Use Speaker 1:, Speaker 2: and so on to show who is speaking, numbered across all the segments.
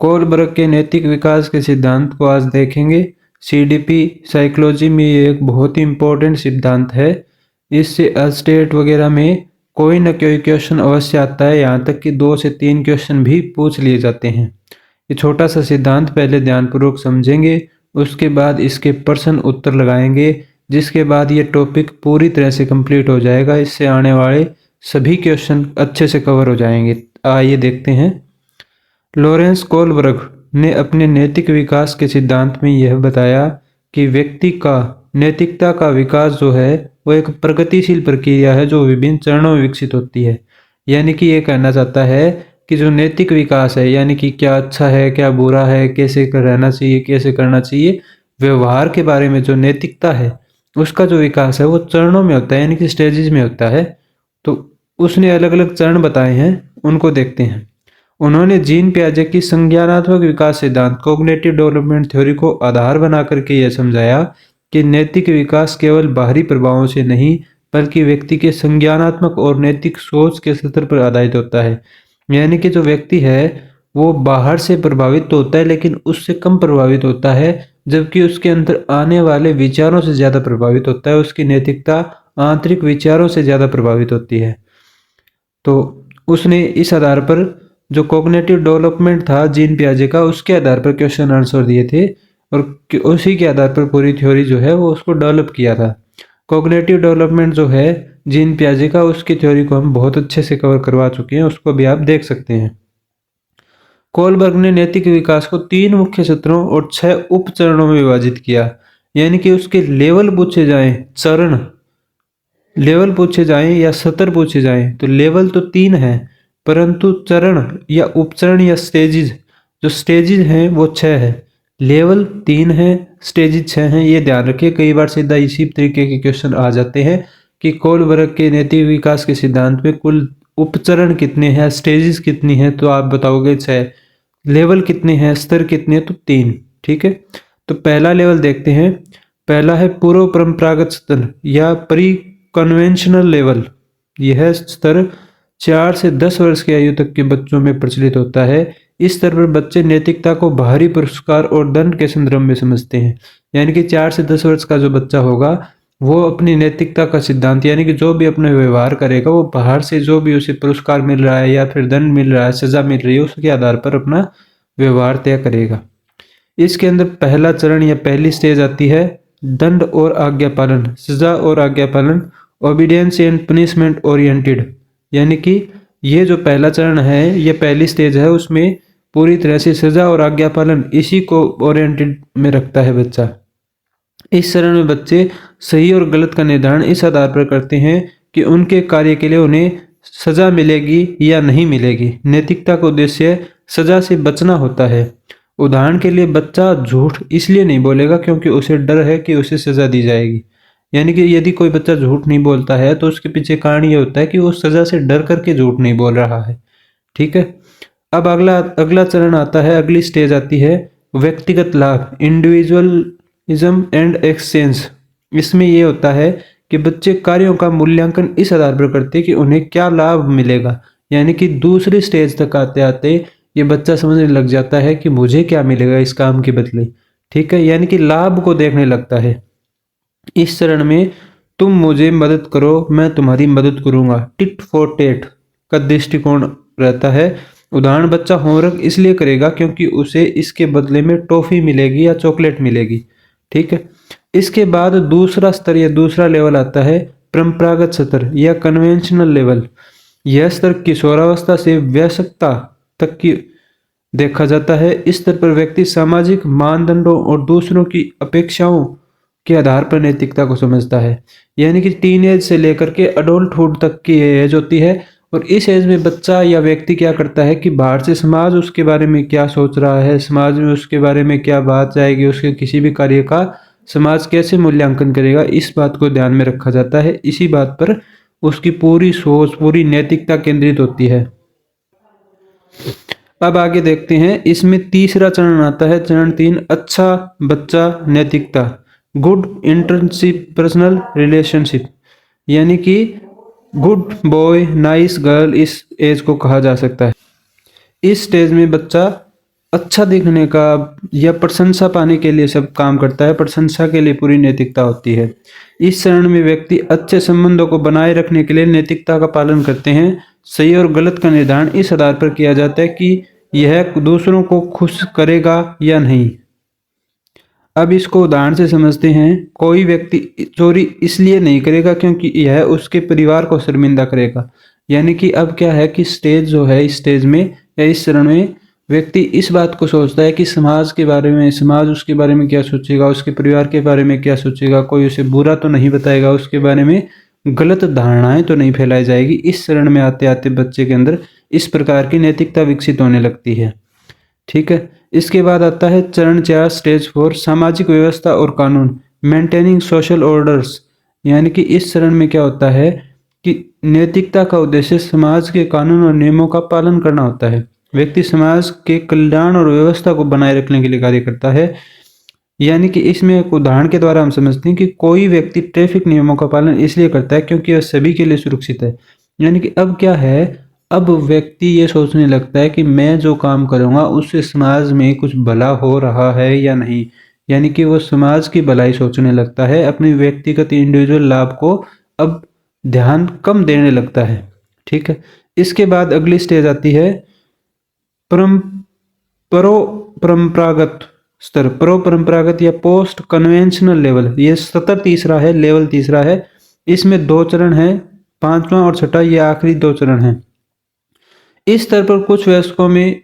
Speaker 1: Kohlberg के नैतिक विकास के सिद्धांत को आज देखेंगे। सीडीपी साइकोलॉजी में ये एक बहुत ही इम्पोर्टेंट सिद्धांत है। इससे अस्टेट वगैरह में कोई न कोई क्वेश्चन अवश्य आता है, यहाँ तक कि 2 से 3 क्वेश्चन भी पूछ लिए जाते हैं। ये छोटा सा सिद्धांत पहले ध्यानपूर्वक समझेंगे, उसके बाद इसके प्रश्न उत्तर लगाएंगे, जिसके बाद ये टॉपिक पूरी तरह से कंप्लीट हो जाएगा। इससे आने वाले सभी क्वेश्चन अच्छे से कवर हो जाएंगे। आइए देखते हैं। लॉरेंस कोलबर्ग ने अपने नैतिक विकास के सिद्धांत में यह बताया कि व्यक्ति का नैतिकता का विकास जो है वो एक प्रगतिशील प्रक्रिया है जो विभिन्न चरणों में विकसित होती है। यानी कि ये कहना चाहता है कि जो नैतिक विकास है, यानी कि क्या अच्छा है क्या बुरा है, कैसे रहना चाहिए कैसे करना चाहिए, व्यवहार के बारे में जो नैतिकता है उसका जो विकास है वो चरणों में होता है, यानी कि स्टेजेस में होता है। तो उसने अलग अलग चरण बताए हैं, उनको देखते हैं। उन्होंने जीन पियाजे की संज्ञानात्मक विकास सिद्धांत कॉग्निटिव डेवलपमेंट थ्योरी को आधार बना करके यह समझाया कि नैतिक विकास केवल बाहरी प्रभावों से नहीं बल्कि व्यक्ति के संज्ञानात्मक और नैतिक सोच के स्तर पर आधारित होता है। यानी कि जो व्यक्ति है वो बाहर से प्रभावित तो होता है लेकिन उससे कम प्रभावित होता है, जबकि उसके अंदर आने वाले विचारों से ज़्यादा प्रभावित होता है। उसकी नैतिकता आंतरिक विचारों से ज़्यादा प्रभावित होती है। तो उसने इस आधार पर जो कॉग्निटिव डेवलपमेंट था जीन पियाजे का, उसके आधार पर क्वेश्चन आंसर दिए थे और उसी के आधार पर पूरी थ्योरी जो है वो उसको डेवलप किया था। कॉग्निटिव डेवलपमेंट जो है जीन पियाजे का, उसकी थ्योरी को हम बहुत अच्छे से कवर करवा चुके हैं, उसको भी आप देख सकते हैं। कोलबर्ग ने नैतिक विकास को 3 मुख्य सत्रों और 6 उप चरणों में विभाजित किया। यानी कि उसके लेवल पूछे जाएं, चरण लेवल पूछे जाएं या सत्र पूछे जाएं तो लेवल तो 3 है, परंतु चरण या उपचरण या स्टेजेस, जो स्टेजेस हैं वो 6 है। लेवल 3 है, स्टेजेस 6 हैं। ये ध्यान रखिए, कई बार सीधा इसी तरीके के क्वेश्चन आ जाते हैं कि कोलबर्ग के नैतिक विकास के सिद्धांत में कुल उपचरण कितने हैं, स्टेजेस कितनी हैं, तो आप बताओगे 6। लेवल कितने हैं, स्तर कितने हैं, तो 3। ठीक है, तो पहला लेवल देखते हैं। पहला है पूर्व परंपरागत स्तर या प्री कन्वेंशनल लेवल। यह स्तर 4 से 10 वर्ष की आयु तक के बच्चों में प्रचलित होता है। इस स्तर पर बच्चे नैतिकता को बाहरी पुरस्कार और दंड के संदर्भ में समझते हैं। यानी कि 4 से 10 वर्ष का जो बच्चा होगा वो अपनी नैतिकता का सिद्धांत, यानी कि जो भी अपने व्यवहार करेगा वो बाहर से जो भी उसे पुरस्कार मिल रहा है या फिर दंड मिल रहा है, सजा मिल रही है, उसके आधार पर अपना व्यवहार तय करेगा। इसके अंदर पहला चरण या पहली स्टेज आती है दंड और आज्ञा पालन, सजा और आज्ञा पालन, ओबीडियंस एंड पनिशमेंट ओरिएंटेड। यानी कि ये जो पहला चरण है, ये पहली स्टेज है, उसमें पूरी तरह से सजा और आज्ञा पालन इसी को ओरिएंटेड में रखता है बच्चा। इस चरण में बच्चे सही और गलत का निर्धारण इस आधार पर करते हैं कि उनके कार्य के लिए उन्हें सजा मिलेगी या नहीं मिलेगी। नैतिकता का उद्देश्य सजा से बचना होता है। उदाहरण के लिए बच्चा झूठ इसलिए नहीं बोलेगा क्योंकि उसे डर है कि उसे सजा दी जाएगी। यानी कि यदि कोई बच्चा झूठ नहीं बोलता है तो उसके पीछे कारण ये होता है कि वो सजा से डर करके झूठ नहीं बोल रहा है। ठीक है, अब अगला चरण आता है, अगली स्टेज आती है व्यक्तिगत लाभ, इंडिविजुअलिज्म एंड एक्सचेंज। इसमें ये होता है कि बच्चे कार्यों का मूल्यांकन इस आधार पर करते हैं कि उन्हें क्या लाभ मिलेगा। यानी कि दूसरी स्टेज तक आते आते ये बच्चा समझने लग जाता है कि मुझे क्या मिलेगा इस काम के बदले। ठीक है, यानी कि लाभ को देखने लगता है। इस चरण में तुम मुझे मदद करो मैं तुम्हारी मदद करूंगा, टिट फॉर टेट का दृष्टिकोण रहता है। उदाहरण, बच्चा होमवर्क इसलिए करेगा क्योंकि उसे इसके बदले में टॉफी मिलेगी या चॉकलेट मिलेगी। ठीक है, इसके बाद दूसरा स्तर या दूसरा लेवल आता है परंपरागत स्तर या कन्वेंशनल लेवल। यह स्तर किशोरावस्था से वयस्कता तक की देखा जाता है। इस स्तर पर व्यक्ति सामाजिक मानदंडों और दूसरों की अपेक्षाओं के आधार पर नैतिकता को समझता है। यानी कि टीन एज से लेकर के अडोल्टहुड तक की एज होती है और इस एज में बच्चा या व्यक्ति क्या करता है कि बाहर से समाज उसके बारे में क्या सोच रहा है, समाज में उसके बारे में क्या बात जाएगी, उसके किसी भी कार्य का समाज कैसे मूल्यांकन करेगा, इस बात को ध्यान में रखा जाता है। इसी बात पर उसकी पूरी सोच, पूरी नैतिकता केंद्रित होती है। अब आगे देखते हैं, इसमें तीसरा चरण आता है, चरण 3, अच्छा बच्चा नैतिकता, गुड इंटर्नशिप पर्सनल रिलेशनशिप। यानी कि गुड बॉय नाइस गर्ल इस एज को कहा जा सकता है। इस स्टेज में बच्चा अच्छा दिखने का या प्रशंसा पाने के लिए सब काम करता है, प्रशंसा के लिए पूरी नैतिकता होती है। इस चरण में व्यक्ति अच्छे संबंधों को बनाए रखने के लिए नैतिकता का पालन करते हैं। सही और गलत का निर्धारण इस आधार पर किया जाता है कि यह दूसरों को खुश करेगा या नहीं। अब इसको उदाहरण से समझते हैं। कोई व्यक्ति चोरी इसलिए नहीं करेगा क्योंकि यह उसके परिवार को शर्मिंदा करेगा। यानी कि अब क्या है कि स्टेज जो है, इस स्टेज में या इस चरण में व्यक्ति इस बात को सोचता है कि समाज के बारे में, समाज उसके बारे में क्या सोचेगा, उसके परिवार के बारे में क्या सोचेगा, कोई उसे बुरा तो नहीं बताएगा, उसके बारे में गलत धारणाएं तो नहीं फैलाई जाएगी। इस चरण में आते आते बच्चे के अंदर इस प्रकार की नैतिकता विकसित होने लगती है। ठीक है। इसके बाद आता है चरण 4, स्टेज 4, सामाजिक व्यवस्था और कानून, मेंटेनिंग सोशल ऑर्डर्स। यानी कि इस चरण में क्या होता है कि नैतिकता का उद्देश्य समाज के कानून और नियमों का पालन करना होता है। व्यक्ति समाज के कल्याण और व्यवस्था को बनाए रखने के लिए कार्य करता है। यानी कि इसमें एक उदाहरण के द्वारा हम समझते हैं कि कोई व्यक्ति ट्रैफिक नियमों का पालन इसलिए करता है क्योंकि वह सभी के लिए सुरक्षित है। यानी कि अब क्या है, अब व्यक्ति ये सोचने लगता है कि मैं जो काम करूंगा उससे समाज में कुछ भला हो रहा है या नहीं। यानी कि वो समाज की भलाई सोचने लगता है, अपने व्यक्तिगत इंडिविजुअल लाभ को अब ध्यान कम देने लगता है। ठीक है। इसके बाद अगली स्टेज आती है परम परो परंपरागत स्तर, परो परंपरागत या पोस्ट कन्वेंशनल लेवल। ये सतर तीसरा है, लेवल तीसरा है। इसमें 2 चरण है, 5वां और 6वां, ये आखिरी 2 चरण है। इस स्तर पर कुछ वयस्कों में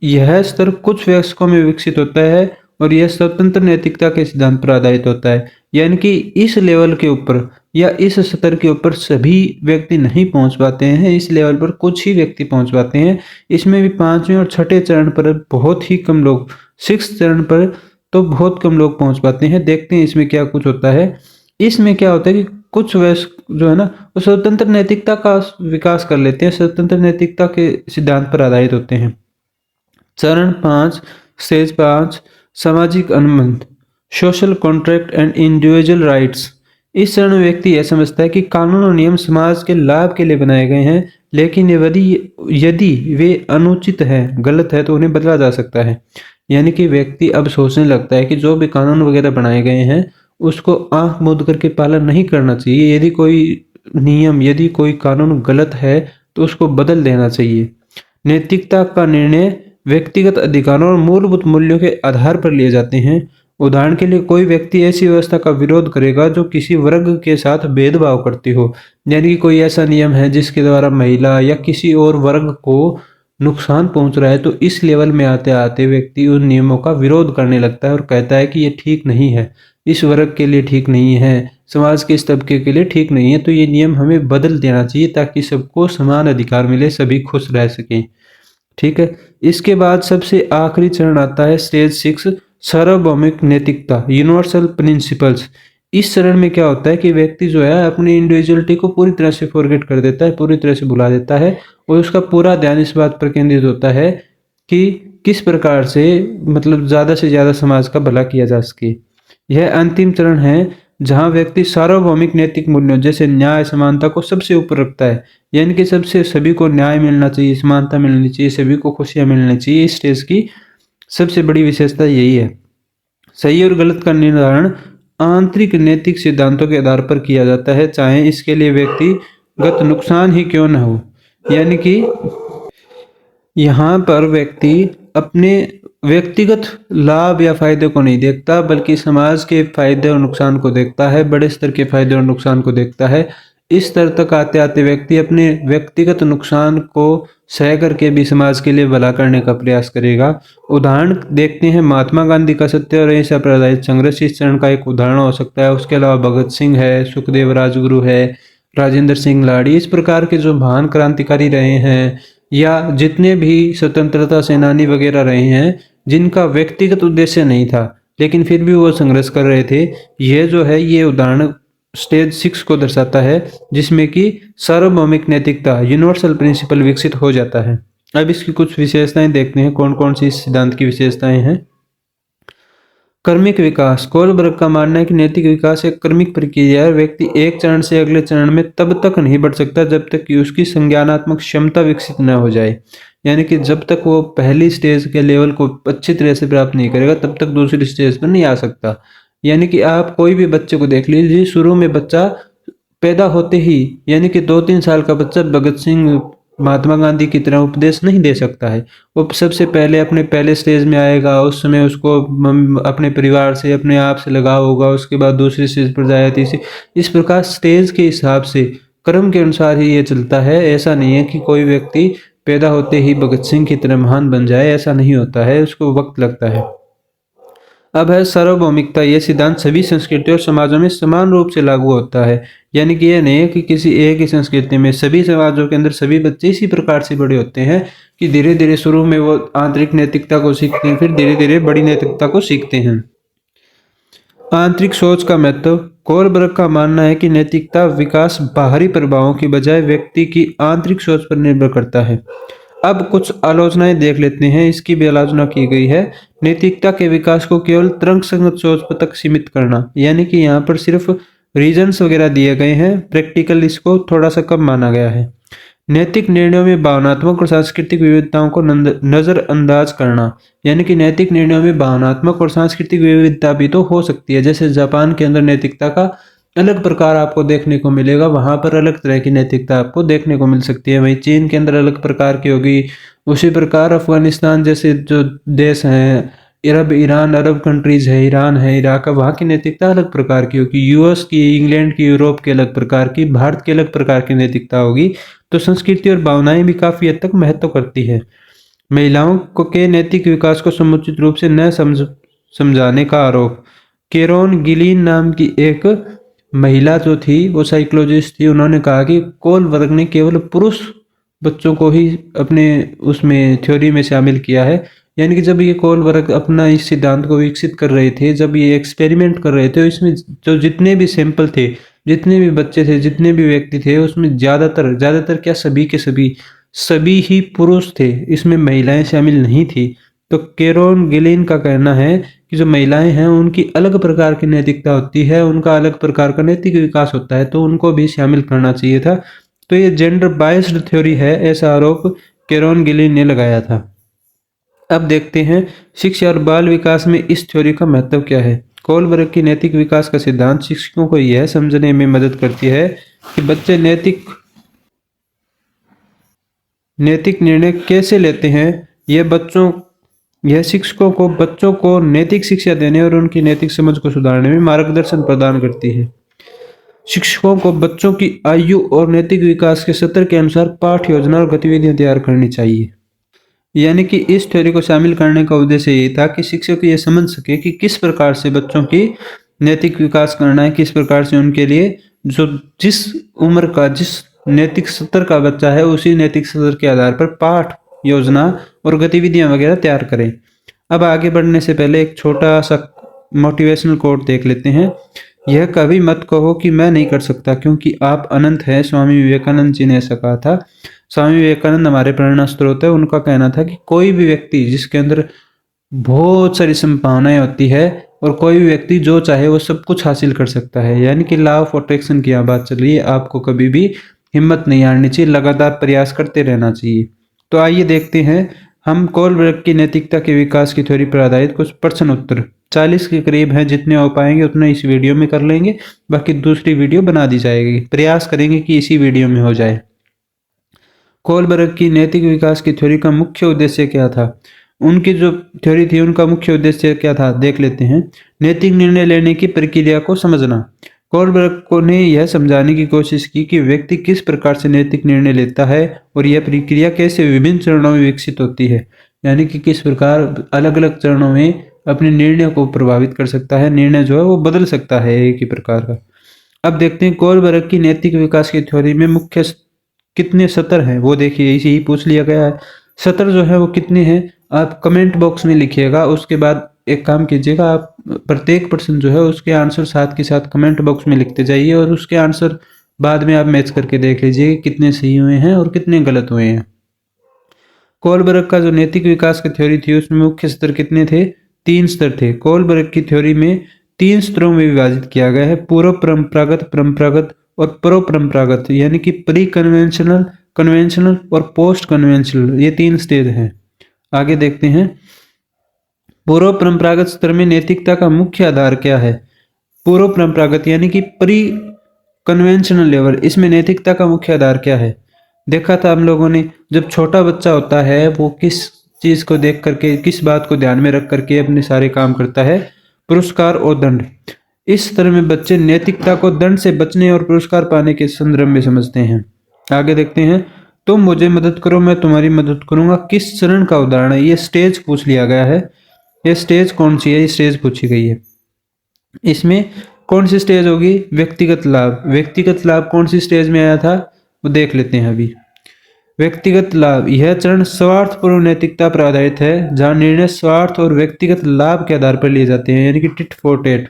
Speaker 1: यह स्तर कुछ वयस्कों में विकसित होता है और यह स्वतंत्र नैतिकता के सिद्धांत पर आधारित होता है। यानी कि इस लेवल के ऊपर या इस स्तर के ऊपर सभी व्यक्ति नहीं पहुंच पाते हैं, इस लेवल पर कुछ ही व्यक्ति पहुंच पाते हैं। इसमें भी 5वें और 6ठे चरण पर बहुत ही कम लोग, 6 चरण पर तो बहुत कम लोग पहुंच पाते हैं। देखते हैं इसमें क्या कुछ होता है। इसमें क्या होता है कि कुछ वयस्क जो है ना, वो स्वतंत्र नैतिकता का विकास कर लेते हैं, स्वतंत्र नैतिकता के सिद्धांत पर आधारित होते हैं। चरण 5, स्टेज 5, सामाजिक अनुबंध, social contract and individual rights. इस चरण में व्यक्ति यह समझता है कि कानून और नियम समाज के लाभ के लिए बनाए गए हैं, लेकिन यदि वे अनुचित हैं, गलत है, तो उन्हें बदला जा सकता है। यानी कि व्यक्ति अब सोचने लगता है कि जो भी कानून वगैरह बनाए गए हैं उसको आंख मूंद करके पालन नहीं करना चाहिए। यदि कोई नियम, यदि कोई कानून गलत है तो उसको बदल देना चाहिए। नैतिकता का निर्णय व्यक्तिगत अधिकारों और मूलभूत मूल्यों के आधार पर लिए जाते हैं। उदाहरण के लिए कोई व्यक्ति ऐसी व्यवस्था का विरोध करेगा जो किसी वर्ग के साथ भेदभाव करती हो। यानी कि कोई ऐसा नियम है जिसके द्वारा महिला या किसी और वर्ग को नुकसान पहुंच रहा है, तो इस लेवल में आते आते व्यक्ति उन नियमों का विरोध करने लगता है और कहता है कि ये ठीक नहीं है, इस वर्ग के लिए ठीक नहीं है, समाज के इस तबके के लिए ठीक नहीं है, तो ये नियम हमें बदल देना चाहिए ताकि सबको समान अधिकार मिले, सभी खुश रह सकें। ठीक है। इसके बाद सबसे आखिरी चरण आता है स्टेज 6, सार्वभौमिक नैतिकता, यूनिवर्सल प्रिंसिपल्स। इस चरण में क्या होता है कि व्यक्ति जो है अपनी इंडिविजुअलिटी को पूरी तरह से फॉरगेट कर देता है, पूरी तरह से भुला देता है और उसका पूरा ध्यान इस बात पर केंद्रित होता है कि किस प्रकार से मतलब ज़्यादा से ज़्यादा समाज का भला किया जा सके। यह अंतिम चरण है जहाँ व्यक्ति सार्वभौमिक नैतिक मूल्यों जैसे न्याय, समानता को सबसे ऊपर रखता है। यानी कि सबसे सभी को न्याय मिलना चाहिए, समानता मिलनी चाहिए, सभी को खुशियां मिलनी चाहिए। इस स्टेज की सबसे बड़ी विशेषता यही है। सही और गलत का निर्धारण आंतरिक नैतिक सिद्धांतों के आधार पर किया जाता है, चाहे इसके लिए व्यक्तिगत नुकसान ही क्यों न हो। यानी कि यहाँ पर व्यक्ति अपने व्यक्तिगत लाभ या फायदे को नहीं देखता, बल्कि समाज के फायदे और नुकसान को देखता है, बड़े स्तर के फायदे और नुकसान को देखता है। इस स्तर तक आते आते व्यक्ति अपने व्यक्तिगत नुकसान को सह करके भी समाज के लिए भला करने का प्रयास करेगा। उदाहरण देखते हैं महात्मा गांधी का सत्य और अहिंसा पर आधारित संघर्ष इस चरण का एक उदाहरण हो सकता है। उसके अलावा भगत सिंह है, सुखदेव राजगुरु है, राजेंद्र सिंह लाड़ी, इस प्रकार के जो महान क्रांतिकारी रहे हैं या जितने भी स्वतंत्रता सेनानी वगैरह रहे हैं जिनका व्यक्तिगत उद्देश्य नहीं था लेकिन फिर भी वो संघर्ष कर रहे थे, ये जो है ये उदाहरण स्टेज 6 को दर्शाता है जिसमें कि सार्वभौमिक नैतिकता, यूनिवर्सल प्रिंसिपल विकसित हो जाता है। अब इसकी कुछ विशेषताएं देखते हैं, कौन कौन सी इस सिद्धांत की विशेषताएं हैं। कर्मिक विकास, कोलबर्ग का मानना है कि नैतिक विकास एक कर्मिक प्रक्रिया है। व्यक्ति एक चरण से अगले चरण में तब तक नहीं बढ़ सकता जब तक कि उसकी संज्ञानात्मक क्षमता विकसित न हो जाए। यानी कि जब तक वो पहली स्टेज के लेवल को अच्छी तरह से प्राप्त नहीं करेगा तब तक दूसरी स्टेज पर नहीं आ सकता। यानी कि आप कोई भी बच्चे को देख लीजिए, शुरू में बच्चा पैदा होते ही यानी कि 2-3 साल का बच्चा भगत सिंह, महात्मा गांधी की तरह उपदेश नहीं दे सकता है। वो सबसे पहले अपने पहले स्टेज में आएगा, उस समय उसको अपने परिवार से, अपने आप से लगाव होगा, उसके बाद दूसरी स्टेज पर जाए, तीसरी, इस प्रकार स्टेज के हिसाब से, क्रम के अनुसार ही ये चलता है। ऐसा नहीं है कि कोई व्यक्ति पैदा होते ही भगत सिंह की तरह महान बन जाए, ऐसा नहीं होता है, उसको वक्त लगता है। अब है सार्वभौमिकता। यह सिद्धांत सभी संस्कृतियों और समाजों में समान रूप से लागू होता है। यानी कि यह नहीं है कि किसी एक ही संस्कृति में, सभी समाजों के अंदर सभी बच्चे इसी प्रकार से बड़े होते हैं कि धीरे धीरे शुरू में वो आंतरिक नैतिकता को सीखते हैं, फिर धीरे धीरे बड़ी नैतिकता को सीखते हैं। आंतरिक सोच का महत्व। कोलबर्ग का मानना है कि नैतिकता विकास बाहरी प्रभावों की बजाय व्यक्ति की आंतरिक सोच पर निर्भर करता है। अब कुछ आलोचनाएं देख लेते हैं। इसकी भी आलोचना की गई है। नैतिकता के विकास को केवल तर्कसंगत सोच पर तक सीमित करना, यानी कि यहाँ पर सिर्फ रीजंस वगैरह दिए गए हैं, प्रैक्टिकल इसको थोड़ा सा कम माना गया है। नैतिक निर्णयों में भावनात्मक और सांस्कृतिक विविधताओं को नजरअंदाज करना, यानी कि नैतिक निर्णयों में भावनात्मक और सांस्कृतिक विविधता भी तो हो सकती है। जैसे जापान के अंदर नैतिकता का अलग प्रकार आपको देखने को मिलेगा, वहां पर अलग तरह की नैतिकता आपको देखने को मिल सकती है। वहीं चीन के अंदर अलग प्रकार की होगी। उसी प्रकार अफगानिस्तान जैसे जो देश हैं, अरब ईरान, अरब कंट्रीज है, ईरान है, इराक है, वहाँ की नैतिकता अलग प्रकार की होगी। यूएस की, इंग्लैंड की, यूरोप की अलग प्रकार की, भारत की अलग प्रकार की नैतिकता होगी। तो संस्कृति और भावनाएं भी काफी हद तक महत्व करती है। महिलाओं को के नैतिक विकास को समुचित रूप से न समझाने का आरोप। केरोन गिलीन नाम की एक महिला जो थी, वो साइकोलॉजिस्ट थी, उन्होंने कहा कि कोलबर्ग ने केवल पुरुष बच्चों को ही अपने उसमें थ्योरी में शामिल किया है। यानी कि जब ये कोलबर्ग अपना इस सिद्धांत को विकसित कर रहे थे, जब ये एक्सपेरिमेंट कर रहे थे, इसमें जो जितने भी सैंपल थे, जितने भी बच्चे थे, जितने भी व्यक्ति थे, उसमें ज्यादातर क्या, सभी के सभी ही पुरुष थे, इसमें महिलाएं शामिल नहीं थी। तो केरोन गिलिन का कहना है कि जो महिलाएं हैं उनकी अलग प्रकार की नैतिकता होती है, उनका अलग प्रकार का नैतिक विकास होता है, तो उनको भी शामिल करना चाहिए था। तो ये जेंडर बायस्ड थ्योरी है, ऐसा आरोप केरोन गिलिन ने लगाया था। अब देखते हैं शिक्षा और बाल विकास में इस थ्योरी का महत्व क्या है। कोलबर्ग की नैतिक विकास का सिद्धांत शिक्षकों को यह समझने में मदद करती है कि बच्चे नैतिक निर्णय कैसे लेते हैं। यह शिक्षकों को बच्चों को नैतिक शिक्षा देने और उनकी नैतिक समझ को सुधारने में मार्गदर्शन प्रदान करती है। शिक्षकों को बच्चों की आयु और नैतिक विकास के स्तर के अनुसार पाठ योजना और गतिविधियां तैयार करनी चाहिए। यानी कि इस थ्योरी को शामिल करने का उद्देश्य यही था कि शिक्षक ये समझ सके कि किस प्रकार से बच्चों की नैतिक विकास करना है, किस प्रकार से उनके लिए जो जिस उम्र का, जिस नैतिक स्तर का बच्चा है, उसी नैतिक स्तर के आधार पर पाठ योजना और गतिविधियां वगैरह तैयार करें। अब आगे बढ़ने से पहले एक छोटा सा मोटिवेशनल कोट देख लेते हैं। यह कभी मत कहो कि मैं नहीं कर सकता क्योंकि आप अनंत है। स्वामी विवेकानंद जी ने ऐसा कहा था। स्वामी विवेकानंद हमारे प्रेरणा स्रोत है। उनका कहना था कि कोई भी व्यक्ति जिसके अंदर बहुत सारी संभावनाएं होती है, और कोई भी व्यक्ति जो चाहे वो सब कुछ हासिल कर सकता है। यानी कि लॉ ऑफ अट्रैक्शन की यहाँ बात चल रही है। आपको कभी भी हिम्मत नहीं हारनी चाहिए, लगातार प्रयास करते रहना चाहिए। तो आइए देखते हैं हम कोलबर्ग की नैतिकता के विकास की थ्योरी पर आधारित कुछ प्रश्न उत्तर। 40 के करीब हैं, जितने हो पाएंगे उतना इस वीडियो में कर लेंगे, बाकी दूसरी वीडियो बना दी जाएगी। प्रयास करेंगे कि इसी वीडियो में हो जाए। कोलबर्ग की नैतिक विकास की थ्योरी का मुख्य उद्देश्य क्या था। उनकी जो थ्योरी थी, उनका मुख्य उद्देश्य क्या था, देख लेते हैं। नैतिक निर्णय लेने की प्रक्रिया को समझना। कोलबर्ग को ने यह समझाने की कोशिश की कि व्यक्ति किस प्रकार से नैतिक निर्णय लेता है और यह प्रक्रिया कैसे विभिन्न चरणों में विकसित होती है। यानी कि किस प्रकार अलग अलग चरणों में अपने निर्णय को प्रभावित कर सकता है, निर्णय जो है वो बदल सकता है एक ही प्रकार का। अब देखते हैं कोलबर्ग की नैतिक विकास की थ्योरी में मुख्य कितने सत्र हैं, वो देखिए, इसे ही पूछ लिया गया है। सत्र जो है वो कितने हैं, आप कमेंट बॉक्स में लिखिएगा। उसके बाद एक काम कीजिएगा, आप प्रत्येक प्रश्न जो है उसके आंसर साथ के साथ कमेंट बॉक्स में लिखते जाइए, और उसके आंसर बाद में आप मैच करके देख लीजिए कितने सही हुए हैं और कितने गलत हुए हैं। कोलबर्ग का जो नैतिक विकास की थ्योरी थी उसमें मुख्य स्तर कितने थे, 3 स्तर थे। कोलबर्ग की थ्योरी में 3 स्तरों में विभाजित किया गया है, पूर्व परंपरागत, परंपरागत और प्रो परंपरागत। यानी कि प्री कन्वेंशनल, कन्वेंशनल और पोस्ट कन्वेंशनल, ये 3 स्टेज हैं। आगे देखते हैं, पूर्व परंपरागत स्तर में नैतिकता का मुख्य आधार क्या है? पूर्व परंपरागत यानी कि प्री कन्वेंशनल लेवल, इसमें नैतिकता का मुख्य आधार क्या है? देखा था हम लोगों ने, जब छोटा बच्चा होता है वो किस चीज को देख करके, किस बात को ध्यान में रख करके अपने सारे काम करता है? पुरस्कार और दंड। इस तरह में बच्चे नैतिकता को दंड से बचने और पुरस्कार पाने के संदर्भ में समझते हैं। आगे देखते हैं, तुम मुझे मदद करो मैं तुम्हारी मदद करूंगा किस चरण का उदाहरण है? ये स्टेज पूछ लिया गया है। ये स्टेज कौन सी है? ये स्टेज पूछी गई है। इसमें कौन सी स्टेज होगी? व्यक्तिगत लाभ। व्यक्तिगत लाभ कौन सी स्टेज में आया था वो देख लेते हैं अभी। व्यक्तिगत लाभ, यह चरण स्वार्थपूर्ण नैतिकता पर आधारित है, जहां निर्णय स्वार्थ और व्यक्तिगत लाभ के आधार पर लिए जाते हैं, यानी कि टिट फॉर टैट।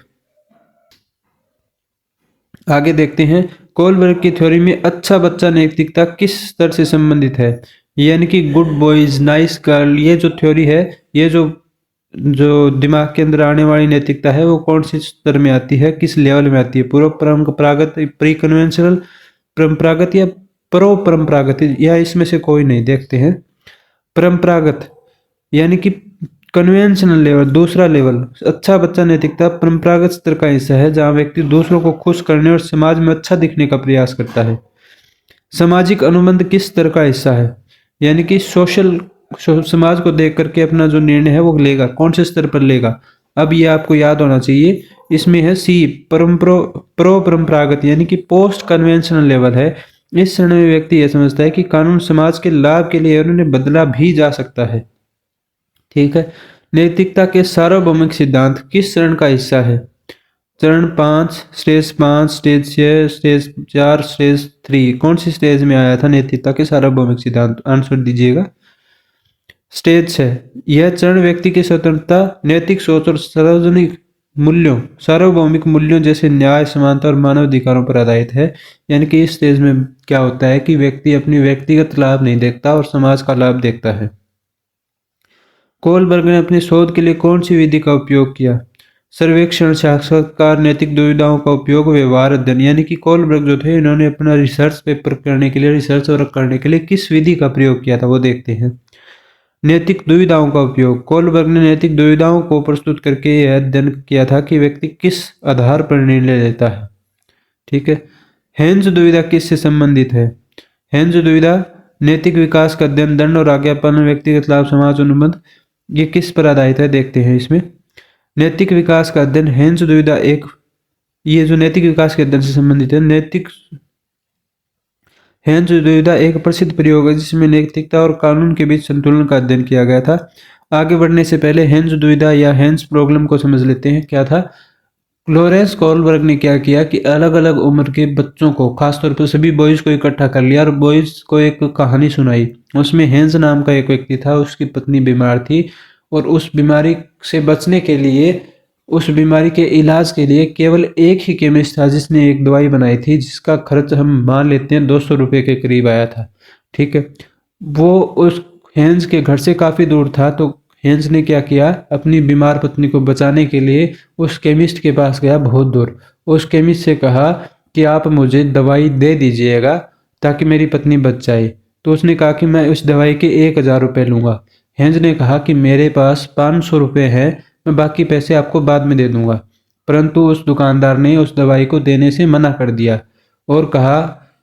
Speaker 1: आगे देखते हैं, कोलबर्ग की थ्योरी में अच्छा बच्चा नैतिकता किस स्तर से संबंधित है? यानी कि गुड बॉयज नाइस गर्ल, ये जो थ्योरी है, ये जो जो दिमाग के अंदर आने वाली नैतिकता है वो कौन सी स्तर में आती है, किस लेवल में आती है? पूर्व परंपरागत, प्री कन्वेंशनल, परंपरागत या परो परंपरागत, या इसमें से कोई नहीं? देखते हैं, परंपरागत यानी कि कन्वेंशनल लेवल, दूसरा लेवल। अच्छा बच्चा नैतिकता परंपरागत स्तर का हिस्सा है, जहां व्यक्ति दूसरों को खुश करने और समाज में अच्छा दिखने का प्रयास करता है। सामाजिक अनुबंध किस स्तर का हिस्सा है? यानी कि सोशल, समाज को देख करके अपना जो निर्णय है वो लेगा, कौन से स्तर पर लेगा? अब ये आपको याद होना चाहिए। इसमें है सी, प्रो परंपरागत यानी कि पोस्ट कन्वेंशनल लेवल है। इस चरण में व्यक्ति यह समझता है कि कानून समाज के लाभ के लिए उन्हें बदला भी जा सकता है। ठीक है। नैतिकता के सार्वभौमिक सिद्धांत किस चरण का हिस्सा है? चरण 5, स्टेज 5, स्टेज 6, स्टेज 4, स्टेज 3, कौन सी स्टेज में आया था नैतिकता के सार्वभौमिक सिद्धांत? आंसर दीजिएगा। स्टेज 6, यह चरण व्यक्ति की स्वतंत्रता, नैतिक सोच और सार्वजनिक मूल्यों, सार्वभौमिक मूल्यों जैसे न्याय, समानता और मानव अधिकारों पर आधारित है। यानी कि इस स्टेज में क्या होता है कि व्यक्ति अपनी व्यक्तिगत लाभ नहीं देखता और समाज का लाभ देखता है। कोलबर्ग ने अपने शोध के लिए कौन सी विधि का उपयोग किया? सर्वेक्षण, साक्षात्कार, नैतिक दुविधाओं का उपयोग, व्यवहार अध्ययन। यानी कि कोलबर्ग जो थे, इन्होंने अपना रिसर्च पेपर करने के लिए, रिसर्च वर्क करने के लिए किस विधि का प्रयोग किया था वो देखते हैं। नैतिक दुविधाओं का उपयोग, कोलबर्ग ने नैतिक दुविधाओं को प्रस्तुत करके यह अध्ययन किया था कि व्यक्ति किस आधार पर निर्णय लेता है। ठीक है। हेन्ज दुविधा किससे संबंधित है? हेन्ज दुविधा नैतिक विकास का अध्ययन, दंड और आज्ञापालन, व्यक्तिगत लाभ, समाज अनुबंध, ये किस पर आधारित है देखते हैं। इसमें नैतिक विकास का अध्ययन, हेन्ज दुविधा एक, ये जो नैतिक विकास के अध्ययन से संबंधित है। हेन्ज दुविधा एक प्रसिद्ध प्रयोग है जिसमें नैतिकता और कानून के बीच संतुलन का अध्ययन किया गया था। आगे बढ़ने से पहले हेन्ज दुविधा या हेन्ज प्रॉब्लम को समझ लेते हैं क्या था। लॉरेंस कोलबर्ग ने क्या किया कि अलग अलग उम्र के बच्चों को, खासतौर पर सभी बॉयज को इकट्ठा कर लिया और बॉयज को एक कहानी सुनाई। उसमें हेन्ज नाम का एक व्यक्ति था, उसकी पत्नी बीमार थी और उस बीमारी से बचने के लिए, उस बीमारी के इलाज के लिए केवल एक ही केमिस्ट था जिसने एक दवाई बनाई थी जिसका खर्च हम मान लेते हैं 200 रुपये के करीब आया था। ठीक है। वो उस हेन्ज के घर से काफ़ी दूर था, तो हेन्ज ने क्या किया, अपनी बीमार पत्नी को बचाने के लिए उस केमिस्ट के पास गया बहुत दूर। उस केमिस्ट से कहा कि आप मुझे दवाई दे दीजिएगा ताकि मेरी पत्नी बच जाए। तो उसने कहा कि मैं उस दवाई के 1000 रुपये लूँगा। हेन्ज ने कहा कि मेरे पास 500 रुपये हैं, मैं बाकी पैसे आपको बाद में दे दूंगा। परंतु उस दुकानदार ने उस दवाई को देने से मना कर दिया और कहा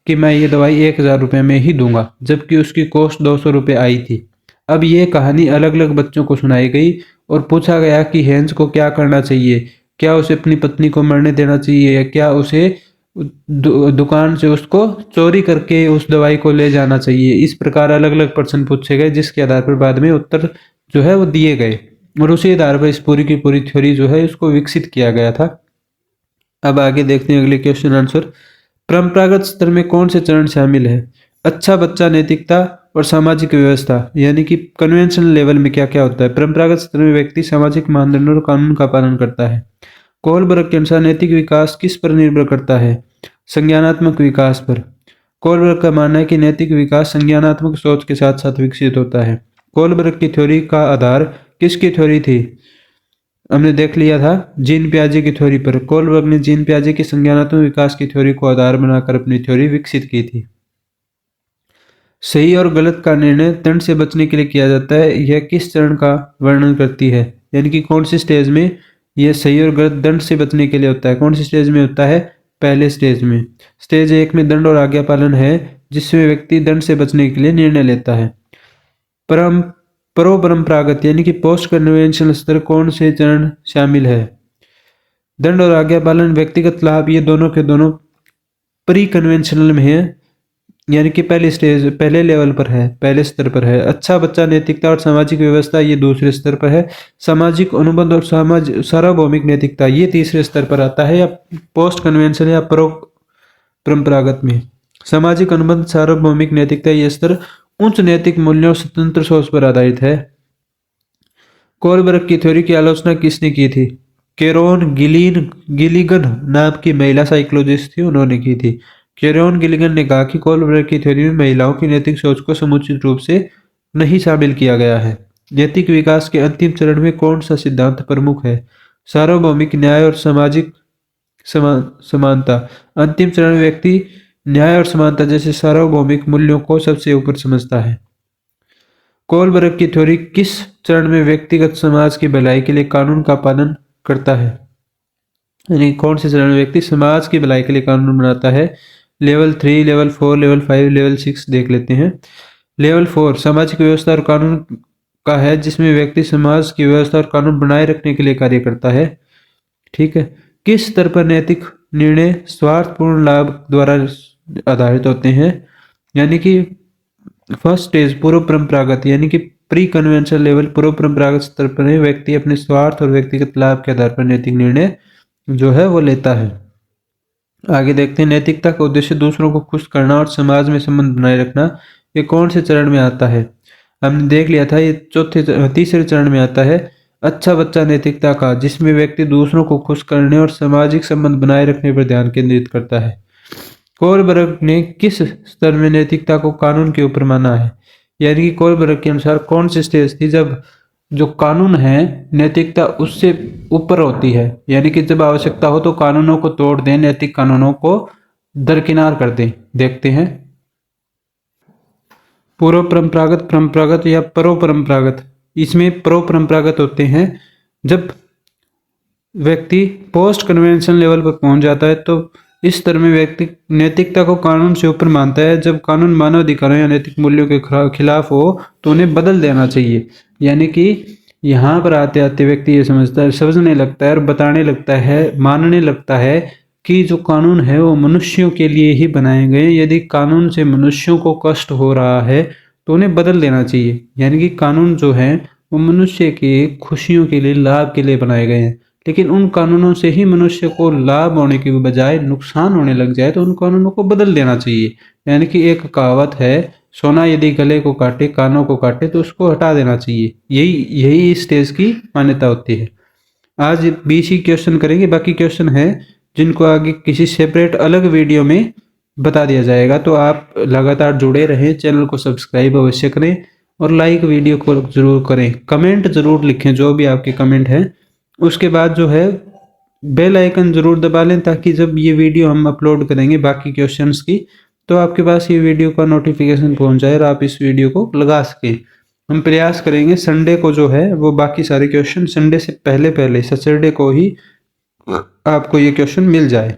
Speaker 1: कि मैं ये दवाई 1000 रुपये में ही दूंगा, जबकि उसकी कॉस्ट 200 रुपये आई थी। अब ये कहानी अलग अलग बच्चों को सुनाई गई और पूछा गया कि हेन्ज को क्या करना चाहिए, क्या उसे अपनी पत्नी को मरने देना चाहिए या क्या उसे दुकान से उसको चोरी करके उस दवाई को ले जाना चाहिए। इस प्रकार अलग अलग प्रश्न पूछे गए जिसके आधार पर बाद में उत्तर जो है वो दिए गए और उसी आधार पर इस पूरी की पूरी थ्योरी जो है इसको विकसित किया गया था। अब आगे देखते हैं अगले क्वेश्चन आंसर। परंपरागत स्तर में कौन से चरण शामिल है? अच्छा बच्चा, नैतिकता और सामाजिक व्यवस्था। यानी कि कन्वेंशनल लेवल में क्या क्या होता है? परंपरागत स्तर में व्यक्ति सामाजिक मानदंडों और कानून का पालन करता है। कोलबर्ग के अनुसार नैतिक विकास किस पर निर्भर करता है? संज्ञानात्मक विकास पर। कोलबर्ग का मानना है कि नैतिक विकास संज्ञानात्मक सोच के साथ साथ विकसित होता है। कोलबर्ग की थ्योरी का आधार किसकी थ्योरी थी? हमने देख लिया था जीन पियाजे की थ्योरी पर। कोलबर्ग ने जीन पियाजे की संज्ञानात्मक विकास की थ्योरी को आधार बनाकर अपनी थ्योरी विकसित की थी। सही और गलत का निर्णय दंड से बचने के लिए किया जाता है, यह किस चरण का वर्णन करती है? यानी कि कौन सी स्टेज में यह सही और गलत दंड से बचने के लिए होता है? कौन सी स्टेज में होता है? पहले स्टेज में। स्टेज 1 में दंड और आज्ञा पालन है, जिसमें व्यक्ति दंड से बचने के लिए निर्णय लेता है। परंपरागत यानी कि पोस्ट कन्वेंशनल स्तर कौन से चरण शामिल है? दंड और आज्ञा पालन, व्यक्तिगत लाभ, ये दोनों के दोनों प्री कन्वेंशनल में है, यानी कि पहले लेवल पर है, पहले स्तर पर है। अच्छा बच्चा, नैतिकता और सामाजिक व्यवस्था, ये दूसरे स्तर पर है। सामाजिक अनुबंध और सार्वभौमिक नैतिकता, ये तीसरे स्तर पर आता है, या पोस्ट कन्वेंशन या परंपरागत में। सामाजिक अनुबंध, सार्वभौमिक नैतिकता, ये स्तर उच्च नैतिक मूल्यों और स्वतंत्र सोच पर आधारित है। कोलबर्ग की थ्योरी की आलोचना किसने की थी? कैरोन गिलिगन नाम की महिला साइकोलॉजिस्ट थी, उन्होंने की थी। कैरोन गिलिगन ने कहा कि कोलबर्ग की थ्योरी में महिलाओं की नैतिक सोच को समुचित रूप से नहीं शामिल किया गया है। नैतिक विकास के अंतिम चरण में कौन सा सिद्धांत प्रमुख है? सार्वभौमिक न्याय और सामाजिक समानता। अंतिम चरण में व्यक्ति न्याय और समानता जैसे सार्वभौमिक मूल्यों को सबसे ऊपर समझता है। कोलबर्ग की थ्योरी किस चरण में व्यक्तिगत समाज की भलाई के लिए कानून का पालन करता है? यानी कौन से चरण में व्यक्ति समाज की भलाई के लिए कानून बनाता है? लेवल 3, लेवल 4, लेवल 5, लेवल 6 देख लेते हैं। लेवल 4 सामाजिक व्यवस्था और कानून का है, जिसमें व्यक्ति समाज की व्यवस्था और कानून बनाए रखने के लिए कार्य करता है। ठीक है। किस स्तर पर नैतिक निर्णय स्वार्थपूर्ण लाभ द्वारा आधारित होते हैं? यानी कि फर्स्ट स्टेज पूर्व परंपरागत, यानी कि प्री कन्वेंशनल लेवल पूर्व परंपरागत स्तर पर व्यक्ति अपने स्वार्थ और व्यक्तिगत लाभ के आधार पर नैतिक निर्णय जो है वो लेता है। आगे देखते हैं, नैतिकता का उद्देश्य दूसरों को खुश करना और समाज में संबंध बनाए रखना, ये कौन से चरण में आता है? हमने देख लिया था, ये तीसरे चरण में आता है। अच्छा बच्चा नैतिकता का, जिसमें व्यक्ति दूसरों को खुश करने और सामाजिक संबंध बनाए रखने पर ध्यान केंद्रित करता है। कोलबर्ग ने किस स्तर में नैतिकता को कानून के ऊपर माना है? यानी कि कोलबर्ग के अनुसार कौन सी स्टेज थी जब जो कानून है नैतिकता उससे ऊपर होती है, यानी कि जब आवश्यकता हो तो कानूनों को तोड़ दें, नैतिक कानूनों को दरकिनार कर दें। देखते हैं, पूर्व परंपरागत, परंपरागत या परो परंपरागत। इसमें परो परंपरागत होते हैं जब व्यक्ति पोस्ट कन्वेंशन लेवल पर पहुंच जाता है, तो इस स्तर में व्यक्ति नैतिकता को कानून से ऊपर मानता है। जब कानून मानव अधिकारों या नैतिक मूल्यों के खिलाफ हो तो उन्हें बदल देना चाहिए। यानी कि यहाँ पर आते आते व्यक्ति ये समझने लगता है और बताने लगता है, मानने लगता है कि जो कानून है वो मनुष्यों के लिए ही बनाए गए। यदि कानून से मनुष्यों को कष्ट हो रहा है तो उन्हें बदल देना चाहिए। यानी कि कानून जो है वो मनुष्य के खुशियों के लिए, लाभ के लिए बनाए गए हैं, लेकिन उन कानूनों से ही मनुष्य को लाभ होने की बजाय नुकसान होने लग जाए तो उन कानूनों को बदल देना चाहिए। यानी कि एक कहावत है, सोना यदि गले को काटे, कानों को काटे तो उसको हटा देना चाहिए। यही इस स्टेज की मान्यता होती है। आज 20 ही क्वेश्चन करेंगे, बाकी क्वेश्चन है जिनको आगे किसी सेपरेट अलग वीडियो में बता दिया जाएगा। तो आप लगातार जुड़े रहें, चैनल को सब्सक्राइब अवश्य करें और लाइक वीडियो को जरूर करें, कमेंट जरूर लिखें जो भी आपके कमेंट हैं। उसके बाद जो है बेल आइकन जरूर दबा लें, ताकि जब ये वीडियो हम अपलोड करेंगे बाकी क्वेश्चंस की तो आपके पास ये वीडियो का नोटिफिकेशन पहुंच जाए और आप इस वीडियो को लगा सकें। हम प्रयास करेंगे संडे को जो है वो बाकी सारे क्वेश्चन, संडे से पहले सैटरडे को ही आपको ये क्वेश्चन मिल जाए।